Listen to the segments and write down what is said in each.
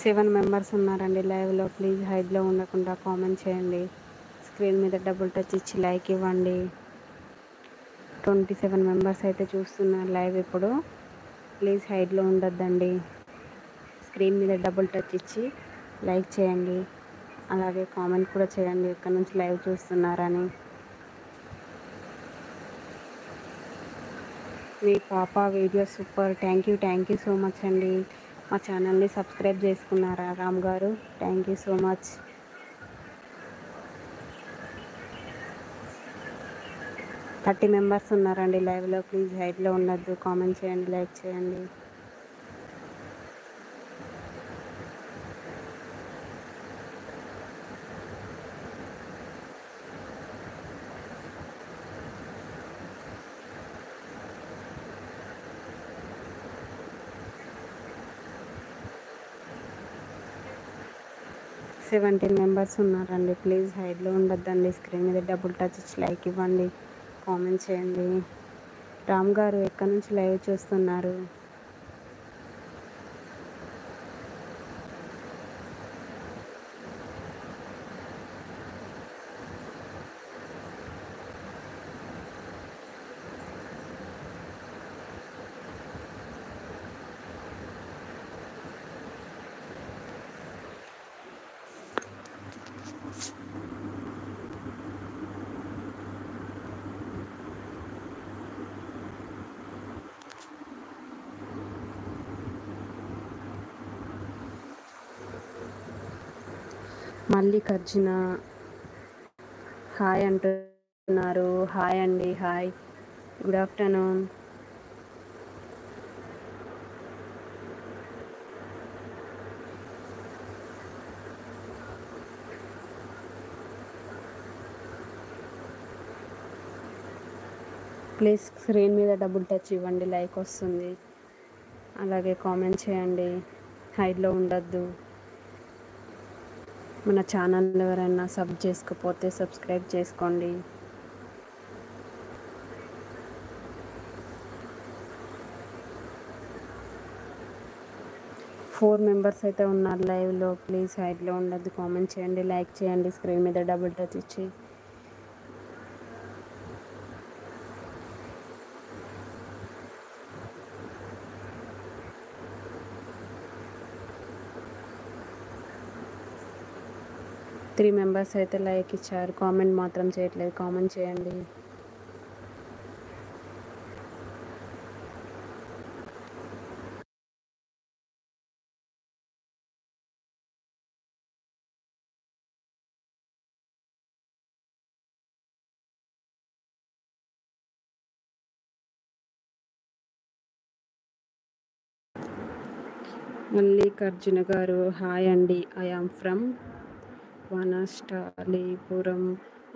7 members ఉన్నారండి లైవ్లో. Please హైడ్లో ఉండకుండా కామెంట్ చేయండి. స్క్రీన్ మీద డబుల్ టచ్ ఇచ్చి లైక్ ఇవ్వండి. 27 మెంబర్స్ అయితే చూస్తున్నారు లైవ్ ఇప్పుడు. ప్లీజ్ హైడ్లో ఉండొద్దండి. స్క్రీన్ మీద డబుల్ టచ్ ఇచ్చి లైక్ చేయండి. అలాగే కామెంట్ కూడా చేయండి ఎక్కడి నుంచి లైవ్ చూస్తున్నారని. మీ పాప video super. Thank you so much అండి. మా ఛానల్ని సబ్స్క్రైబ్ చేసుకున్నారా రామ్ గారు? Thank you so much. Thirty members ఉన్నారండి లైవ్లో. ప్లీజ్ హైడ్లో ఉండొద్దు. కామెంట్ చేయండి, లైక్ చేయండి. సెవెంటీన్ మెంబర్స్ ఉన్నారండి. ప్లీజ్ హైడ్లో ఉండొద్దండి. స్క్రీన్ మీద డబుల్ టచ్ ఇచ్చి లైక్ ఇవ్వండి, కామెంట్ చేయండి. రామ్ గారు ఎక్కడి నుంచి లైవ్ చూస్తున్నారు? మల్లికార్జున హాయ్ అంటున్నారు. హాయ్ అండి, hi, good afternoon. Please screen మీద డబుల్ టచ్ ఇవ్వండి, లైక్ వస్తుంది. అలాగే కామెంట్ చేయండి. హైడ్లో ఉండొద్దు. మన ఛానల్ ఎవరైనా సబ్ చేసుకోకపోతే సబ్స్క్రైబ్ చేసుకోండి. ఫోర్ మెంబర్స్ అయితే ఉన్నారు లైవ్లో. ప్లీజ్ హైడ్లో ఉండొద్దు. కామెంట్ చేయండి, లైక్ చేయండి. స్క్రీన్ మీద డబుల్ టచ్ ఇచ్చి. త్రీ మెంబర్స్ అయితే లైక్ ఇచ్చారు. కామెంట్ మాత్రం చేయట్లేదు. కామెంట్ చేయండి. మల్లికార్జున గారు హాయ్ అండి. I am from Vanasthalipuram.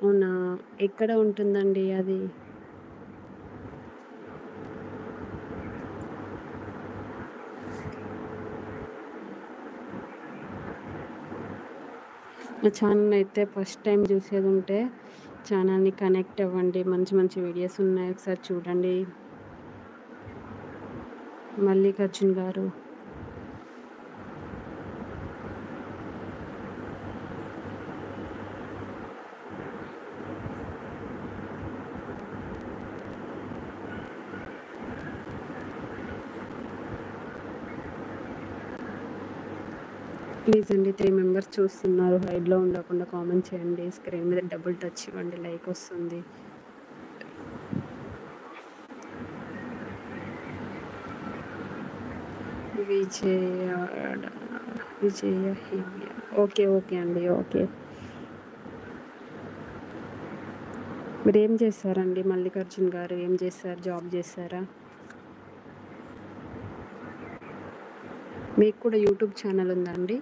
అవునా, ఎక్కడ ఉంటుందండి అది? మా ఛానల్ అయితే ఫస్ట్ టైం చూసేది ఉంటే ఛానల్ని కనెక్ట్ అవ్వండి. మంచి మంచి వీడియోస్ ఉన్నాయి, ఒకసారి చూడండి. మల్లికార్జున్ గారు ప్లీజ్ అండి. 3 మెంబర్స్ చూస్తున్నారు. హైడ్లో ఉండకుండా కామెంట్ చేయండి. స్క్రీన్ మీద డబుల్ టచ్ ఇవ్వండి, లైక్ వస్తుంది. విజయ ఓకే అండి, ఓకే. మీరు ఏం చేస్తారండి మల్లికార్జున్ గారు? ఏం చేస్తారు? జాబ్ చేస్తారా? మీకు కూడా యూట్యూబ్ ఛానల్ ఉందా అండి?